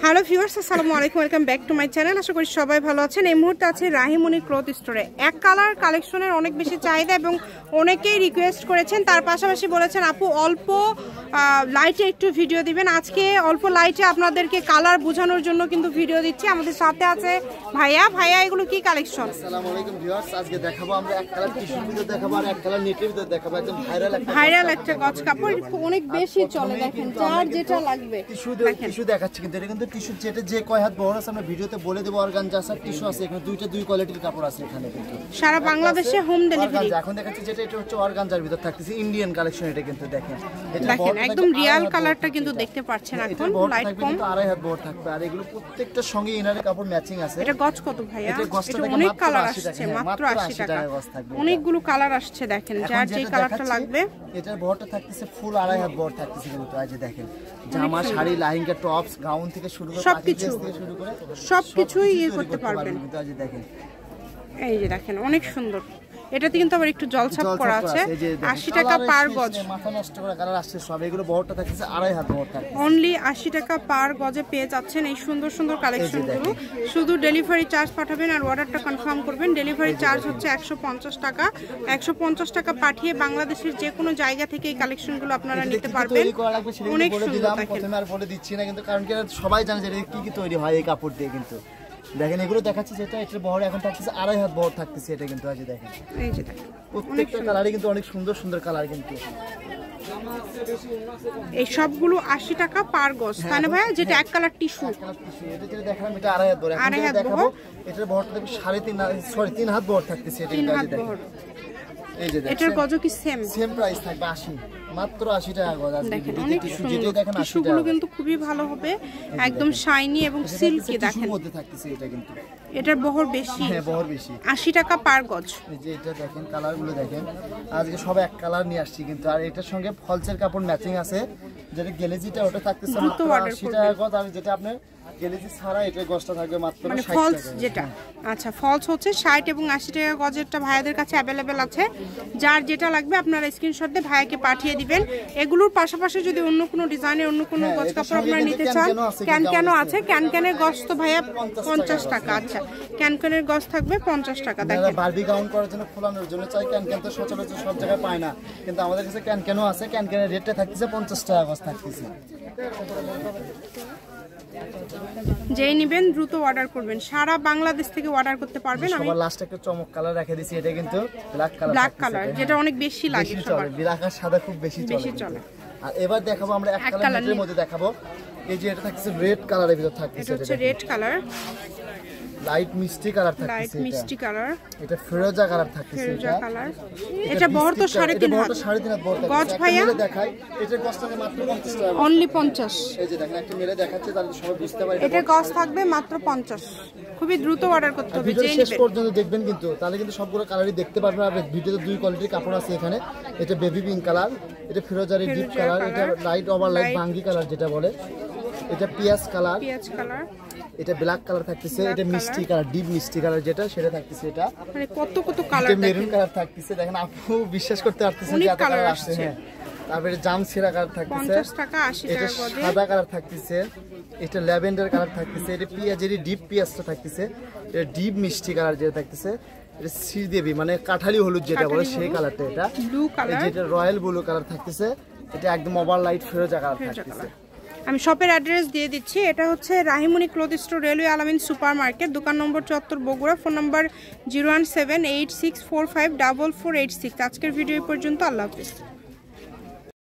Hello viewers, আসসালামু আলাইকুম, welcome back to my channel. আশা করি সবাই ভালো আছেন। এই মুহূর্তে আছে রাহিমনি ক্লথ স্টোরে। এক কালার কালেকশনের অনেক বেশি চাহিদা এবং অনেকেই রিকোয়েস্ট করেছেন। তার পাশাপাশি বলেছেন আপু অল্প লাইটে একটু ভিডিও দিবেন। আজকে অল্প লাইটে আপনাদেরকে কালার বোঝানোর জন্য কিন্তু ভিডিও দিচ্ছি। আমাদের সাথে আছে ভাইয়া এগুলো কি কালেকশন? আসসালামু আলাইকুম ভিউয়ার্স, আজকে দেখাবো আমরা এক কালার টিস্যুর ভিতর দেখাবো আর এক কালার নেটের ভিতর দেখাবো। একদম ভাইরাল একটা গজ কাপড়, অনেক বেশি চলে। দেখেন যার যেটা লাগবে টিস্যু দেখাচ্ছি, কিন্তু এটা কিন্তু টিস্যু যেটা যে কয় হাত বড় আছে আমরা ভিডিওতে বলে দেব। অর্গানজা আছে, টিস্যু আছে, এখানে দুই কোয়ালিটির কাপড় আছে এখানে কিন্তু সারা বাংলাদেশে হোম ডেলিভারি। এখন দেখাচ্ছি যেটা এটা হচ্ছে অর্গানজার ভিতর থাকতেছে ইন্ডিয়ান কালেকশন। এটা কিন্তু দেখেন একদম রিয়াল কালারটা কিন্তু দেখতে পাচ্ছেন। এখন লাইট কম, আড়াই হাত বড় থাকবে। আর এগুলো প্রত্যেকটার সঙ্গে ইনারের কাপড় ম্যাচিং আছে। এটা গজ কত ভাইয়া? এটা অনেক কালার আসছে, মাত্র 80 টাকা গজ থাকবে। অনেকগুলো কালার আসছে, দেখেন যার যে কালারটা লাগবে। এটার বড়টা থাকতেছে ফুল আড়াই হাত বড় থাকতেছে কিন্তু আজ দেখেন জামা, শাড়ি, লেহেঙ্গা, টপস, গাউন থেকে শুরু করে সবকিছুই ইয়ে করতে পারবেন কিন্তু আজ দেখেন। এই যে দেখেন অনেক সুন্দর। এটাতে কিন্তু আবার একটু জলছাপ করা আছে। 80 টাকা পার গজ। মাথা নষ্ট করা কালার আসছে সব। এগুলো বড়টা থাকতেছে আড়াই হাত বড় থাকতেছে। অনলি 80 টাকা পার গজে পেয়ে যাচ্ছেন এই সুন্দর সুন্দর কালেকশনগুলো। শুধু ডেলিভারি চার্জ পাঠাবেন আর অর্ডারটা কনফার্ম করবেন। ডেলিভারি চার্জ হচ্ছে 150 টাকা। 150 টাকা পাঠিয়ে বাংলাদেশের যে কোনো জায়গা থেকে এই কালেকশনগুলো আপনারা নিতে পারবেন। অনেক সুন্দর। প্রথমে আর বলে দিচ্ছি না কিন্তু, কারণ কি সবাই জানে যে কি কি তৈরি হয় এই কাপড় দিয়ে। কিন্তু দেখেন এগুলো দেখাচ্ছি যেটা এটার বহর এখন থাকতেছে আড়াই হাত বহর থাকতেছে। এটা কিন্তু আজ দেখেন এই যে দেখেন প্রত্যেকটা কালারই কিন্তু অনেক সুন্দর সুন্দর কালার কিন্তু। এই সবগুলো 80 টাকা পার গজ, তাই না ভাইয়া? যেটা এক কালার টিস্যু, এটা যেটা দেখালাম এটা আড়াই হাত বহর। এখন দেখাবো এটার বহরটা দেখো 3.5 হাত বহর থাকতেছে। এটা কিন্তু আজ দেখেন এই যে এটার গজ কি সেম প্রাইস থাকবে 80, মাত্র 80 টাকা গজ। দেখেন অনেক সুন্দর। টিস্যুগুলো কিন্তু খুবই ভালো হবে, একদম শাইনি এবং সিল্কি। দেখেন মধ্যে থাকতেছে এটা কিন্তু এটার বহর বেশি। হ্যাঁ বহর বেশি। 80 টাকা পার গজ। এই যে এটা দেখেন কালারগুলো দেখেন। আজকে সব এক কালার নিয়ে আসছি কিন্তু। আর এটার সঙ্গে ফলসের কাপড় ম্যাচিং আছে। যেটা গেলেজিটা ওটা থাকতেছে মাত্র 80 টাকা গজ। আর যেটা আপনার গেলেজি ছাড়া এটা গজটা থাকবে মাত্র 60 টাকা। ফলস যেটা আচ্ছা ফলস হচ্ছে 60 এবং 80 টাকা গজেরটা ভাইয়াদের কাছে অ্যাভেলেবেল আছে। যার যেটা লাগবে আপনারা স্ক্রিনশট দিয়ে ভাইয়াকে পাঠিয়ে দিবেন। এগুলোর পাশাপাশি যদি অন্য কোনো ডিজাইনের অন্য কোনো গজ কাপড় আপনারা নিতে চান, ক্যান আছে। ক্যানের গজ তো ভাইয়া 50 টাকা। আচ্ছা ক্যানের গজ থাকবে 50 টাকা। দেখেন বারবি গাউন করার জন্য খোলানোর জন্য চাই ক্যান তো সচরাচর সব জায়গায় পায় না, কিন্তু আমাদের কাছে ক্যানও আছে। ক্যানের রেটটা থাকতেছে 50 টাকা গজ থাকতেছে। যেই নেবেন দ্রুত অর্ডার করবেন। সারা বাংলাদেশ থেকে অর্ডার করতে পারবেন। আমি লাস্ট একটা চমক কালার রেখে দিয়েছি। এটা কিন্তু ব্ল্যাক কালার, যেটা অনেক বেশি লাগে সবার। ব্ল্যাক আর সাদা খুব বেশি চলে। আর এবার দেখাবো আমরা এক কালারের মধ্যে দেখাবো। এই যে এটা থাকছে রেড কালারের ভিতর থাকছে। এটা হচ্ছে রেড কালার, লাইট মিষ্টি কালার থাকছে। লাইট মিষ্টি কালার। এটা ফিরোজা কালার থাকছে। ফিরোজা কালার। এটা বহর তো 3.5 হাত। 3.5 হাত বড় থাকছে। গজ ভাইয়া দেখাই এটার গজটা মাত্র 50 টাকা। অনলি 50। এই যে দেখেন একটা মেলে দেখাচ্ছে তাহলে সবাই বুঝতে পারবে। এটার গজ থাকবে মাত্র 50। খুবই দ্রুত অর্ডার করতে হবে। ভিডিও শেষ পর্যন্ত দেখবেন কিন্তু, তাহলে কিন্তু সবগুলো কালারই দেখতে পারবেন। আর ভিডিওতে দুই কোয়ালিটির কাপড় আছে এখানে। এটা বেবি পিঙ্ক কালার, এটা ফিরোজারি ডিপ কালার, এটা লাইট ওভার লাইট বাঙ্গি কালার যেটা বলে, এটা পিয়াজ কালার, এটা ব্ল্যাক কালার থাকতেছে, এটা মিষ্টি কালার ডিপ মিষ্টি কালার যেটা সেটা থাকতেছে। এটা মানে কত কালার, এটা মেরুন কালার থাকতেছে। দেখেন আপু বিশ্বাস করতে পারতেছেন যে এত কালার আসছে। হ্যাঁ তারপরে জাম ছিড়া কালার থাকতেছে 50 টাকা 80 টাকা গজে। সাদা কালার থাকতেছে, এটা ল্যাভেন্ডার কালার থাকতেছে, এটা পেঁয়াজের ডিপ পেঁয়াজটা থাকতেছে, এটা ডিপ মিষ্টি কালার যেটা থাকতেছে, এটা শ্রীদেবী মানে কাঠালি হলুদ যেটা বলে সেই কালারটা। এটা ব্লু কালার, যেটা রয়্যাল ব্লু কালার থাকতেছে, এটা একদম ওভার লাইট ফিরোজা কালার থাকতেছে। আমি শপের অ্যাড্রেস দিয়ে দিচ্ছি। এটা হচ্ছে রাহিমনি ক্লথ স্টোর, রেলওয়ে আলামিন সুপার মার্কেট, দোকান নম্বর 74 বগুড়া। ফোন নম্বর 01786454486। আজকের ভিডিও পর্যন্ত। আল্লাহ হাফেজ।